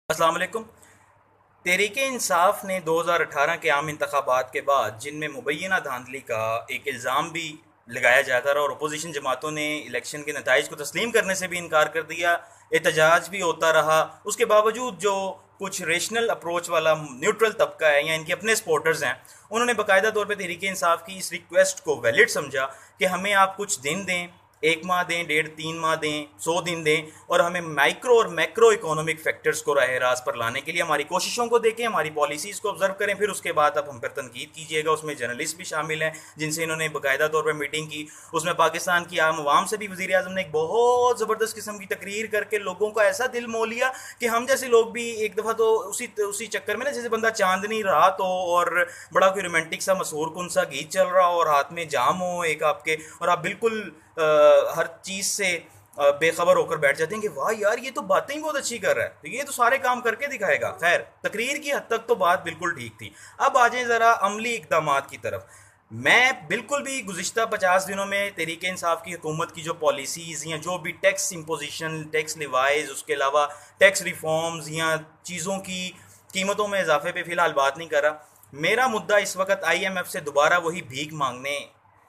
अस्सलाम वालेकुम। तहरीक इंसाफ ने 2018 के आम इंतखाबात के बाद जिनमें मुबैना धांधली का एक इल्ज़ाम भी लगाया जाता रहा और अपोजिशन जमातों ने इलेक्शन के नताइज को तस्लीम करने से भी इनकार कर दिया, एहतजाज भी होता रहा, उसके बावजूद जो कुछ रेशनल अप्रोच वाला न्यूट्रल तबका है या इनके अपने सपोर्टर्स हैं, उन्होंने बाकायदा तौर पर तहरीक इंसाफ की इस रिक्वेस्ट को वैलिड समझा कि हमें आप कुछ दिन दें, 1 माह दें, 1.5-3 माह दें, 100 दिन दें और हमें माइक्रो और मैक्रो इकोनॉमिक फैक्टर्स को राह रास्त पर लाने के लिए हमारी कोशिशों को देखें, हमारी पॉलिसीज़ को ऑब्जर्व करें, फिर उसके बाद आप हम पर तनकीद कीजिएगा। उसमें जर्नलिस्ट भी शामिल हैं जिनसे इन्होंने बाकायदा तौर पर मीटिंग की। उसमें पाकिस्तान की आम आवाम से भी वज़ीर आज़म ने एक बहुत ज़बरदस्त किस्म की तकरीर करके लोगों का ऐसा दिल मोह लिया कि हम जैसे लोग भी एक दफ़ा तो उसी चक्कर में ना, जैसे बंदा चांदनी रात हो और बड़ा कोई रोमांटिक सा मशहूर कुन सा गीत चल रहा हो और हाथ में जाम हो एक आपके, और आप बिल्कुल हर चीज़ से बेखबर होकर बैठ जाते हैं कि वाह यार ये तो बातें ही बहुत अच्छी कर रहा है, तो ये तो सारे काम करके दिखाएगा। खैर, तकरीर की हद तक तो बात बिल्कुल ठीक थी। अब आ जाए ज़रा अमली इक़दामात की तरफ। मैं बिल्कुल भी गुज़िश्ता 50 दिनों में तहरीक इंसाफ की हुकूमत की जो पॉलिसीज़ या जो भी टैक्स इम्पोजिशन, टैक्स लिवाइज, उसके अलावा टैक्स रिफॉर्म्स या चीज़ों की कीमतों में इजाफे पे फ़िलहाल बात नहीं कर रहा। मेरा मुद्दा इस वक्त IMF से दोबारा वही भीख मांगने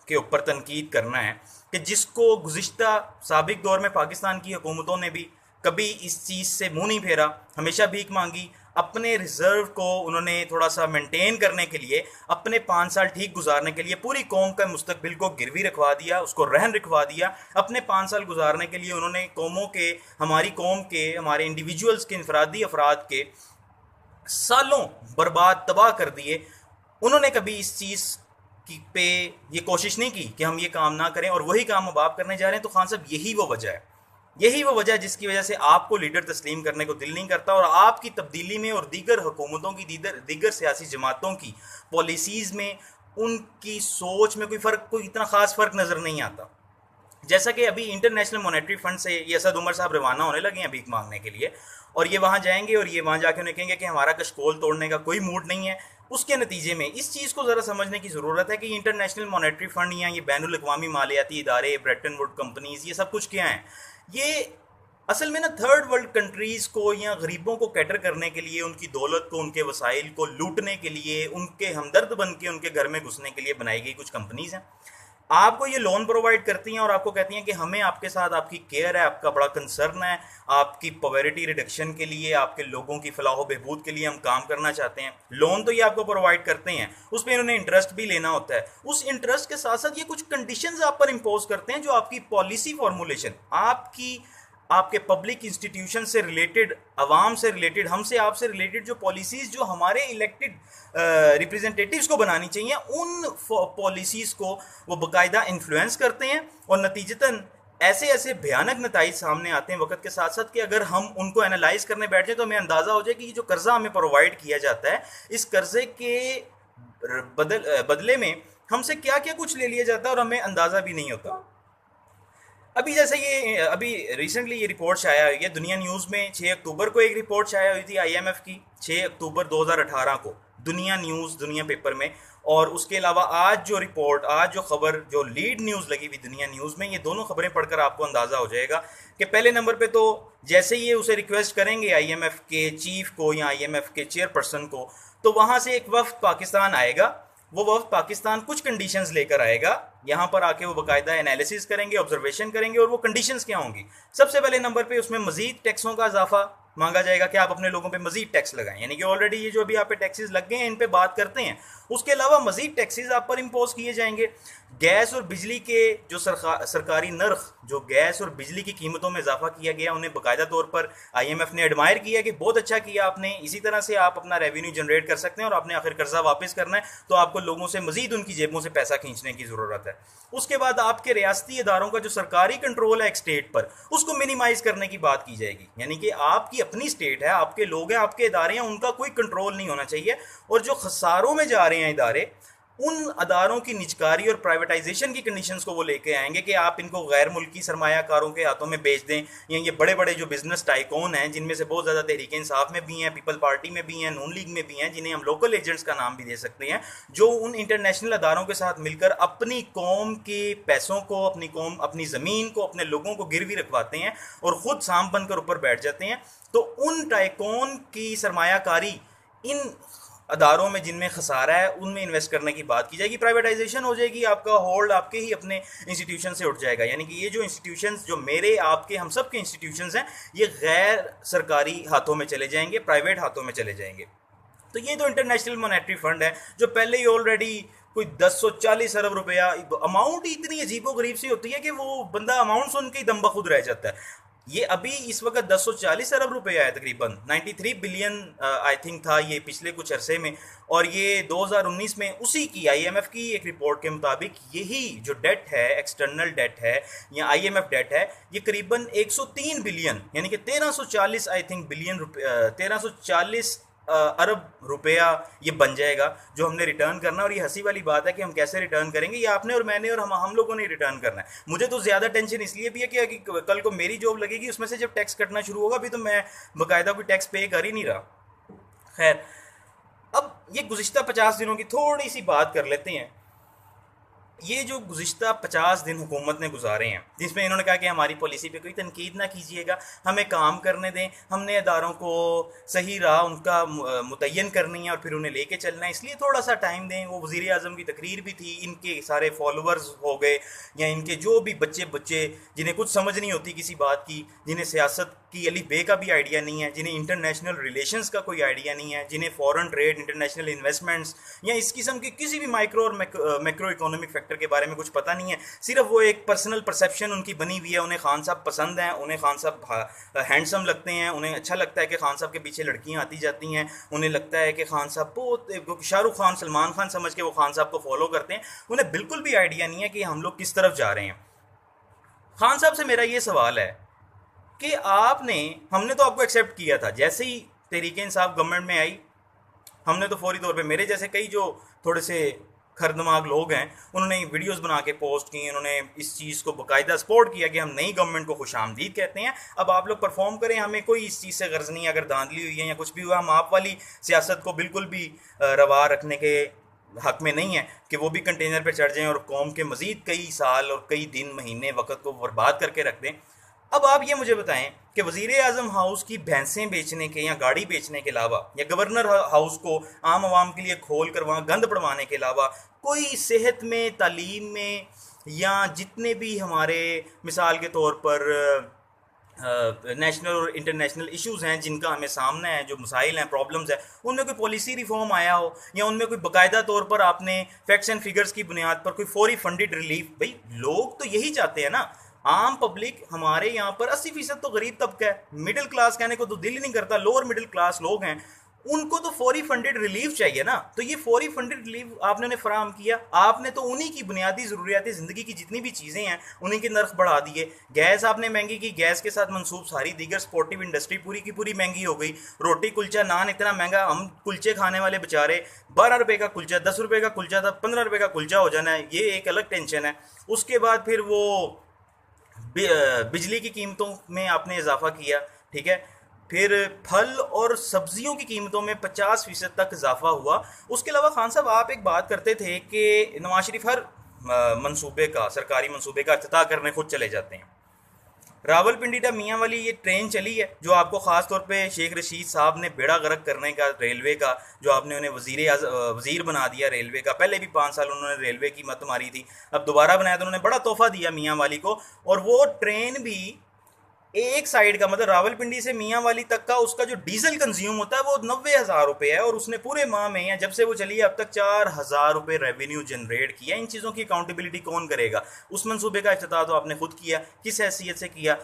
के ऊपर तनकीद करना है कि जिसको गुज़िश्ता साबिक दौर में पाकिस्तान की हुकूमतों ने भी कभी इस चीज़ से मुंह नहीं फेरा, हमेशा भीख मांगी। अपने रिज़र्व को उन्होंने थोड़ा सा मेंटेन करने के लिए, अपने 5 साल ठीक गुजारने के लिए पूरी कौम का मुस्तकबिल को गिरवी रखवा दिया, उसको रहन रखवा दिया। अपने 5 साल गुजारने के लिए उन्होंने कौमों के, हमारी कौम के, हमारे इंडिविजुअल्स के, इनफरादी अफराद के सालों बर्बाद तबाह कर दिए। उन्होंने कभी इस चीज़ की पे ये कोशिश नहीं की कि हम ये काम ना करें, और वही काम अब आप करने जा रहे हैं। तो खान साहब, यही वो वजह है, यही वो वजह है जिसकी वजह से आपको लीडर तस्लीम करने को दिल नहीं करता और आपकी तब्दीली में और दीगर हुकूमतों की, दीगर सियासी जमातों की पॉलिसीज़ में, उनकी सोच में कोई इतना ख़ास फ़र्क नज़र नहीं आता। जैसा कि अभी इंटरनेशनल मॉनेटरी फंड से ये असद उमर साहब रवाना होने लगे हैं भीख मांगने के लिए, और ये वहाँ जाएंगे और ये वहाँ जाके उन्हें कहेंगे कि हमारा कशकोल तोड़ने का कोई मूड नहीं है। उसके नतीजे में इस चीज़ को ज़रा समझने की ज़रूरत है कि इंटरनेशनल मॉनेटरी फंड या ये बैनुल अक़वामी मालियाती इदारे, ब्रेटन वुड कंपनीज़, ये सब कुछ क्या हैं? ये असल में ना थर्ड वर्ल्ड कंट्रीज़ को या गरीबों को कैटर करने के लिए, उनकी दौलत को, उनके वसाइल को लूटने के लिए, उनके हमदर्द बन के उनके घर में घुसने के लिए बनाई गई कुछ कंपनीज़ हैं। आपको ये लोन प्रोवाइड करती हैं और आपको कहती हैं कि हमें आपके साथ आपकी केयर है, आपका बड़ा कंसर्न है, आपकी पॉवर्टी रिडक्शन के लिए, आपके लोगों की फलाह बहबूद के लिए हम काम करना चाहते हैं। लोन तो ये आपको प्रोवाइड करते हैं, उस पर इन्होंने इंटरेस्ट भी लेना होता है। उस इंटरेस्ट के साथ साथ ये कुछ कंडीशंस आप पर इम्पोज करते हैं जो आपकी पॉलिसी फॉर्मुलेशन, आपके पब्लिक इंस्टीट्यूशन से रिलेटेड, आवाम से रिलेटेड, हमसे आपसे रिलेटेड जो पॉलिसीज़ जो हमारे इलेक्टेड रिप्रेजेंटेटिव्स को बनानी चाहिए, उन पॉलिसीज़ को वो बाकायदा इन्फ्लुएंस करते हैं और नतीजतन ऐसे ऐसे भयानक नताइज सामने आते हैं वक्त के साथ साथ कि अगर हम उनको एनालाइज करने बैठ जाए तो हमें अंदाज़ा हो जाए कि ये जो कर्जा हमें प्रोवाइड किया जाता है, इस कर्जे के बदले में हमसे क्या क्या कुछ ले लिया जाता है और हमें अंदाज़ा भी नहीं होता। अभी रिसेंटली ये रिपोर्ट शाया हुई है दुनिया न्यूज़ में। 6 अक्टूबर को एक रिपोर्ट शाया हुई थी IMF की, 6 अक्टूबर 2018 को दुनिया न्यूज़, दुनिया पेपर में। और उसके अलावा आज जो खबर, जो लीड न्यूज़ लगी हुई दुनिया न्यूज़ में, ये दोनों खबरें पढ़कर आपको अंदाज़ा हो जाएगा कि पहले नंबर पे तो जैसे ही ये उसे रिक्वेस्ट करेंगे IMF के चीफ को या IMF के चेयरपर्सन को, तो वहाँ से एक वफ्द पाकिस्तान आएगा। वो वक्त पाकिस्तान कुछ कंडीशंस लेकर आएगा, यहाँ पर आके वो बाकायदा एनालिसिस करेंगे, ऑब्जर्वेशन करेंगे। और वो कंडीशंस क्या होंगी? सबसे पहले नंबर पे उसमें मजीद टैक्सों का इजाफा मांगा जाएगा कि आप अपने लोगों पे मजीद टैक्स लगाएं, यानी कि ऑलरेडी ये जो अभी आप पे टैक्सेस लग गए हैं इन पे बात करते हैं। उसके अलावा मजीद टैक्सेस आप पर इम्पोज किए जाएंगे। गैस और बिजली के जो सरकारी नर्ख, जो गैस और बिजली की कीमतों में इजाफा किया गया, उन्हें बाकायदा तौर पर IMF ने एडमायर किया कि बहुत अच्छा किया आपने, इसी तरह से आप अपना रेवेन्यू जनरेट कर सकते हैं और आपने आखिर कर्जा वापस करना है तो आपको लोगों से मजीद उनकी जेबों से पैसा खींचने की ज़रूरत है। उसके बाद आपके रियासती इदारों का जो सरकारी कंट्रोल है एक स्टेट पर, उसको मिनिमाइज करने की बात की जाएगी, यानी कि आपकी अपनी स्टेट है, आपके लोग हैं, आपके इदारे हैं, उनका कोई कंट्रोल नहीं होना चाहिए। और जो खसारों में जा रहे हैं इदारे, उन अदारों की निजकारी और प्राइवेटाइजेशन की कंडीशंस को वो लेके आएंगे कि आप इनको गैर मुल्की सरमायाकारों के हाथों में बेच दें, या ये बड़े बड़े जो बिजनेस टाइकून हैं, जिनमें से बहुत ज़्यादा तहरीक इंसाफ में भी हैं, पीपल पार्टी में भी हैं, नून लीग में भी हैं, जिन्हें हम लोकल एजेंट्स का नाम भी दे सकते हैं, जो उन इंटरनेशनल अदारों के साथ मिलकर अपनी कौम के पैसों को, अपनी कौम, अपनी ज़मीन को, अपने लोगों को गिरवी रखवाते हैं और ख़ुद सांप बनकर ऊपर बैठ जाते हैं। तो उन टाइकून की सरमायाकारी इन अदारों में जिनमें खसारा है उनमें इन्वेस्ट करने की बात की जाएगी, प्राइवेटाइजेशन हो जाएगी, आपका होल्ड आपके ही अपने इंस्टीट्यूशन से उठ जाएगा। यानी कि ये जो इंस्टीट्यूशंस, जो मेरे आपके हम सब के इंस्टीट्यूशंस हैं, ये गैर सरकारी हाथों में चले जाएंगे, प्राइवेट हाथों में चले जाएंगे। तो ये जो इंटरनेशनल मॉनेटरी फंड है, जो पहले ही ऑलरेडी कोई 1040 अरब रुपया, अमाउंट ही इतनी अजीबो गरीब सी होती है कि वो बंदा अमाउंट सुन के ही दम बखुद रह जाता है। ये अभी इस वक्त 1040 अरब रुपया है, तकरीबन 93 बिलियन आई थिंक था ये पिछले कुछ अरसे में, और ये 2019 में उसी की IMF की एक रिपोर्ट के मुताबिक यही जो डेट है, एक्सटर्नल डेट है या IMF डेट है, ये करीबन 103 बिलियन यानी कि 1340 आई थिंक बिलियन रुपये, 1340 अरब रुपया ये बन जाएगा जो हमने रिटर्न करना। और ये हंसी वाली बात है कि हम कैसे रिटर्न करेंगे, ये आपने और मैंने और हम लोगों ने रिटर्न करना है। मुझे तो ज़्यादा टेंशन इसलिए भी है कि कल को मेरी जॉब लगेगी, उसमें से जब टैक्स कटना शुरू होगा, अभी तो मैं बाकायदा कोई टैक्स पे कर ही नहीं रहा। खैर, अब ये गुज़िश्ता 50 दिनों की थोड़ी सी बात कर लेते हैं। ये जो गुज़िश्ता 50 दिन हुकूमत ने गुजारे हैं, जिसमें इन्होंने कहा कि हमारी पॉलिसी पे कोई तनकीद ना कीजिएगा, हमें काम करने दें, हमने अदारों को सही राह उनका मुतय्यन करनी है और फिर उन्हें लेके चलना है, इसलिए थोड़ा सा टाइम दें। वो वज़ीर आज़म की तकरीर भी थी, इनके सारे फॉलोअर्स हो गए या इनके जो भी बच्चे जिन्हें कुछ समझ नहीं होती किसी बात की, जिन्हें सियासत की अली बे का भी आइडिया नहीं है, जिन्हें इंटरनेशनल रिलेशंस का कोई आइडिया नहीं है, जिन्हें फॉरेन ट्रेड, इंटरनेशनल इन्वेस्टमेंट्स या इस किस्म के किसी भी माइक्रो और मैक्रो इकोनॉमिक फैक्टर के बारे में कुछ पता नहीं है। सिर्फ वो एक पर्सनल परसेप्शन उनकी बनी हुई है, उन्हें खान साहब पसंद हैं, उन्हें खान साहब हैंडसम लगते हैं, उन्हें अच्छा लगता है कि खान साहब के पीछे लड़कियां आती जाती हैं, उन्हें लगता है कि खान साहब बहुत शाहरुख खान, सलमान खान समझ के वो खान साहब को फॉलो करते हैं। उन्हें बिल्कुल भी आइडिया नहीं है कि हम लोग किस तरफ जा रहे हैं। खान साहब से मेरा ये सवाल है कि हमने तो आपको एक्सेप्ट किया था, जैसे ही तहरीक इंसाफ गवर्नमेंट में आई, हमने तो फौरी तौर पे, मेरे जैसे कई जो थोड़े से खर दिमाग लोग हैं, उन्होंने वीडियोस बना के पोस्ट की, उन्होंने इस चीज़ को बाकायदा सपोर्ट किया कि हम नई गवर्नमेंट को खुशामदीद कहते हैं, अब आप लोग परफॉर्म करें, हमें कोई इस चीज़ से गर्ज नहीं है। अगर धांधली हुई है या कुछ भी हुआ, हम आप वाली सियासत को बिल्कुल भी रवा रखने के हक में नहीं है कि वो भी कंटेनर पर चढ़ जाएं और कौम के मज़ीद कई साल और कई दिन, महीने, वक्त को बर्बाद करके रख दें। अब आप ये मुझे बताएं कि वज़ीर आज़म हाउस की भैंसें बेचने के या गाड़ी बेचने के अलावा, या गवर्नर हाउस को आम आवाम के लिए खोल कर वहाँ गंद पड़वाने के अलावा, कोई सेहत में, तालीम में, या जितने भी हमारे मिसाल के तौर पर नेशनल और इंटरनेशनल इश्यूज़ हैं जिनका हमें सामना है, जो मसाइल हैं, प्रॉब्लम्स हैं, उनमें कोई पॉलिसी रिफॉर्म आया हो, या उनमें कोई बाकायदा तौर पर आपने फैक्ट्स एंड फिगर्स की बुनियाद पर कोई फौरी फंडेड रिलीफ? भाई लोग तो यही चाहते हैं ना, आम पब्लिक। हमारे यहाँ पर 80% तो गरीब तबका है, मिडिल क्लास कहने को तो दिल ही नहीं करता, लोअर मिडिल क्लास लोग हैं, उनको तो फौरी फंडेड रिलीफ चाहिए ना। तो ये फौरी फंडेड रिलीफ आपने उन्हें फराहम किया, आपने तो उन्हीं की बुनियादी ज़रूरियात ज़िंदगी की जितनी भी चीज़ें हैं उन्हीं के नर्ख बढ़ा दिए। गैस आपने महंगी की, गैस के साथ मंसूब सारी दीगर स्पोर्टिव इंडस्ट्री पूरी की पूरी महंगी हो गई। रोटी कुलचा नान इतना महंगा, हम कुलचे खाने वाले बेचारे 12 रुपये का कुलचा, 10 रुपये का कुलचा था, 15 रुपये का कुलचा हो जाना है, ये एक अलग टेंशन है। उसके बाद फिर वो बिजली की कीमतों में आपने इजाफा किया, ठीक है, फिर फल और सब्जियों की कीमतों में 50% तक इजाफा हुआ। उसके अलावा खान साहब आप एक बात करते थे कि नवाज शरीफ हर मंसूबे का, सरकारी मंसूबे का इफ्तिताह करने खुद चले जाते हैं। रावलपिंडी टा मियाँ वाली ये ट्रेन चली है जो आपको ख़ास तौर पे शेख रशीद साहब ने बेड़ा गर्क करने का, रेलवे का, जो आपने उन्हें वज़ीर बना दिया रेलवे का। पहले भी 5 साल उन्होंने रेलवे की मत मारी थी, अब दोबारा बनाया तो उन्होंने बड़ा तोहफा दिया मियाँ वाली को। और वो ट्रेन भी एक साइड का, मतलब रावलपिंडी से मियाँ वाली तक का, उसका जो डीजल कंज्यूम होता है वो 90,000 रुपये है, और उसने पूरे माह में, या जब से वो चली है अब तक, 4,000 रुपये रेवेन्यू जनरेट किया। इन चीज़ों की अकाउंटेबिलिटी कौन करेगा? उस मंसूबे का इफ्तिताह तो आपने खुद किया, किस हैसियत से किया?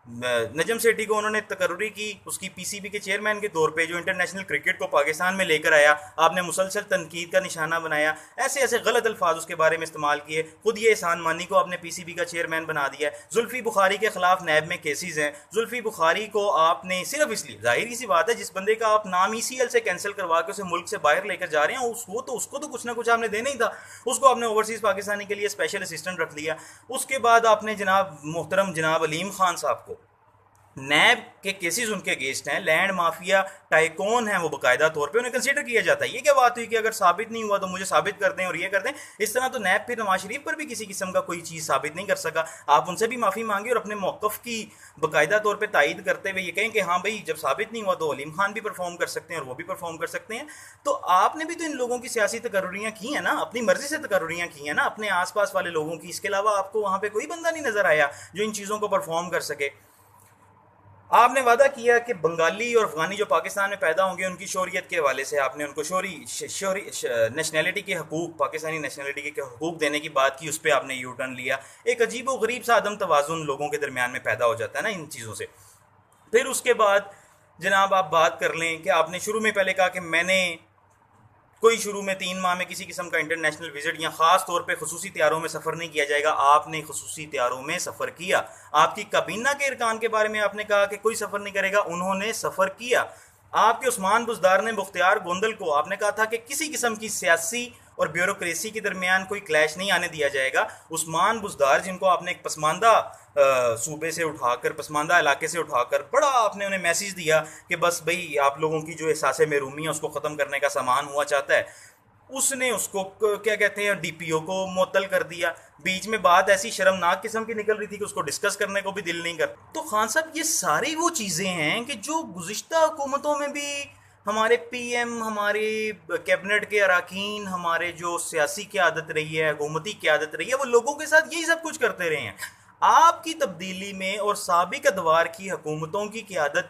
नजम सेठी को उन्होंने तकर्री की उसकी पीसीबी के चेयरमैन के तौर पे, जो इंटरनेशनल क्रिकेट को पाकिस्तान में लेकर आया, आपने मुसलसल तनकीद का निशाना बनाया, ऐसे ऐसे गलत अल्फाज उसके बारे में इस्तेमाल किए। खुद ये एहसान मानी को आपने पीसीबी का चेयरमैन बना दिया है। जुल्फी बुखारी के खिलाफ नैब में केसेज हैं। जुल्फी बुखारी को आपने सिर्फ इसलिए, जाहिर सी बात है, जिस बंदे का आप नाम ईसीएल से कैंसिल करवा के उसे मुल्क से बाहर लेकर जा रहे हैं, उसको तो कुछ ना कुछ आपने देना ही था। उसको आपने ओवरसीज़ पाकिस्तानी के लिए स्पेशल असिस्टेंट रख लिया। उसके बाद आपने जनाब मोहतरम जनाब अलीम खान साहब को, नैब के केसेस उनके अगेंस्ट हैं, लैंड माफिया टाइकोन हैं वो, बाकायदा तौर पे उन्हें कंसीडर किया जाता है। ये क्या बात हुई कि अगर साबित नहीं हुआ तो मुझे साबित कर दें और ये कर दें? इस तरह तो नैब फिर नवाज शरीफ पर भी किसी किस्म का कोई चीज़ साबित नहीं कर सका। आप उनसे भी माफ़ी मांगे और अपने मौक़िफ़ की बाकायदा तौर पर तायद करते हुए ये कहें कि हाँ भाई, जब साबित नहीं हुआ तो अलीम खान भी परफॉर्म कर सकते हैं और वो भी परफॉर्म कर सकते हैं। तो आपने भी तो इन लोगों की सियासी तकर्रुरियाँ की हैं ना, अपनी मर्जी से तकर्रुरियाँ की हैं ना अपने आसपास वाले लोगों की। इसके अलावा आपको वहाँ पर कोई बंदा नहीं नज़र आया जो इन चीज़ों को परफॉर्म कर सके। आपने वादा किया कि बंगाली और अफगानी जो पाकिस्तान में पैदा होंगे उनकी शोरियत के हवाले से आपने उनको नेशनैलिटी के हकूक़, पाकिस्तानी नेशनैलिटी के हकूक़ देने की बात की। उस पर आपने यू टर्न लिया। एक अजीब व गरीब सा अदम तवाज़ुन लोगों के दरमियान में पैदा हो जाता है ना इन चीज़ों से। फिर उसके बाद जनाब आप बात कर लें कि आपने शुरू में पहले कहा कि मैंने कोई शुरू में 3 माह में किसी किस्म का इंटरनेशनल विजिट या ख़ास तौर पे खसूसी त्यारों में सफ़र नहीं किया जाएगा। आपने खसूसी त्यारों में सफ़र किया। आपकी काबीना के इरकान के बारे में आपने कहा कि कोई सफ़र नहीं करेगा, उन्होंने सफ़र किया। आपके उस्मान बुज़दार ने मुख्तियार गोंदल को आपने कहा था कि किसी किस्म की सियासी और ब्यूरोक्रेसी के दरमियान कोई क्लैश नहीं आने दिया जाएगा। उस्मान बुज़दार, जिनको आपने एक पसमानदा सूबे से उठाकर, पसमानदा इलाके से उठाकर बड़ा आपने उन्हें मैसेज दिया कि बस भाई आप लोगों की जो एहसास महरूमी है उसको ख़त्म करने का सामान हुआ चाहता है, उसने उसको क्या कहते हैं डीपीओ को मुअत्तल कर दिया। बीच में बात ऐसी शर्मनाक किस्म की निकल रही थी कि उसको डिस्कस करने को भी दिल नहीं कर। तो खान साहब, ये सारी वो चीज़ें हैं कि जो गुज़िश्ता हुकूमतों में भी हमारे पीएम, हमारे कैबिनेट के अरकान, हमारे जो सियासी क़यादत रही है, हुकूमती क़यादत रही है, वो लोगों के साथ यही सब कुछ करते रहे हैं। आपकी तब्दीली में और साबिक अदवार की हुकूमतों की क़यादत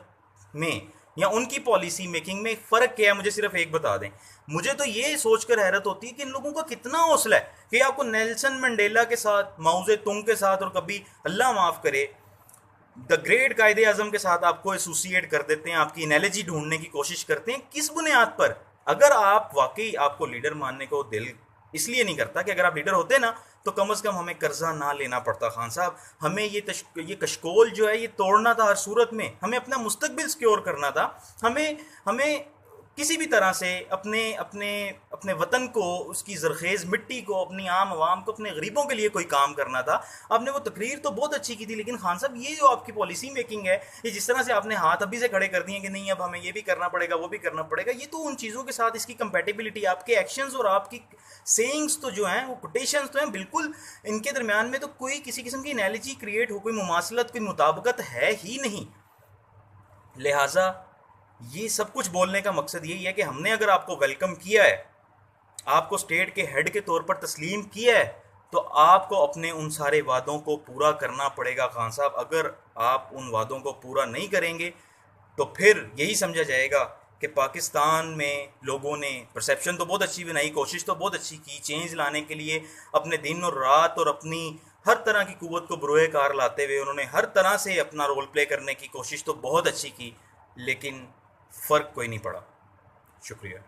में या उनकी पॉलिसी मेकिंग में फ़र्क क्या है, मुझे सिर्फ एक बता दें। मुझे तो ये सोचकर हैरत होती है कि इन लोगों का कितना हौसला है कि आपको नेल्सन मंडेला के साथ, माओ जे तुंग के साथ और कभी अल्लाह माफ़ करे द ग्रेट कायदे आज़म के साथ आपको एसोसिएट कर देते हैं, आपकी एनालॉजी ढूंढने की कोशिश करते हैं। किस बुनियाद पर? अगर आप वाकई आपको लीडर मानने को दिल इसलिए नहीं करता कि अगर आप लीडर होते ना तो कम से कम हमें कर्जा ना लेना पड़ता। खान साहब, हमें ये कशकोल जो है ये तोड़ना था हर सूरत में। हमें अपना मुस्तकबिल सिक्योर करना था। हमें हमें किसी भी तरह से अपने अपने अपने वतन को, उसकी ज़रखेज़ मिट्टी को, अपनी आम आवाम को, अपने गरीबों के लिए कोई काम करना था। आपने वो तकरीर तो बहुत अच्छी की थी, लेकिन खान साहब ये जो आपकी पॉलिसी मेकिंग है, ये जिस तरह से आपने हाथ अभी से खड़े कर दिए कि नहीं अब हमें ये भी करना पड़ेगा, वो भी करना पड़ेगा, ये तो उन चीज़ों के साथ इसकी कंपेटिबिलिटी, आपके एक्शंस और आपकी सेइंग्स तो जो हैं, वो कोटेशंस तो हैं, बिल्कुल इनके दरमियान में तो कोई किसी किस्म की एनालॉजी क्रिएट हो, कोई मुमासलत, कोई मुताबिकत है ही नहीं। लिहाजा ये सब कुछ बोलने का मकसद यही है कि हमने अगर आपको वेलकम किया है, आपको स्टेट के हेड के तौर पर तस्लीम किया है, तो आपको अपने उन सारे वादों को पूरा करना पड़ेगा। खान साहब, अगर आप उन वादों को पूरा नहीं करेंगे तो फिर यही समझा जाएगा कि पाकिस्तान में लोगों ने परसेप्शन तो बहुत अच्छी बनाई, कोशिश तो बहुत अच्छी की चेंज लाने के लिए, अपने दिन और रात और अपनी हर तरह की कुव्वत को बरोए कार लाते हुए उन्होंने हर तरह से अपना रोल प्ले करने की कोशिश तो बहुत अच्छी की, लेकिन फ़र्क कोई नहीं पड़ा। शुक्रिया।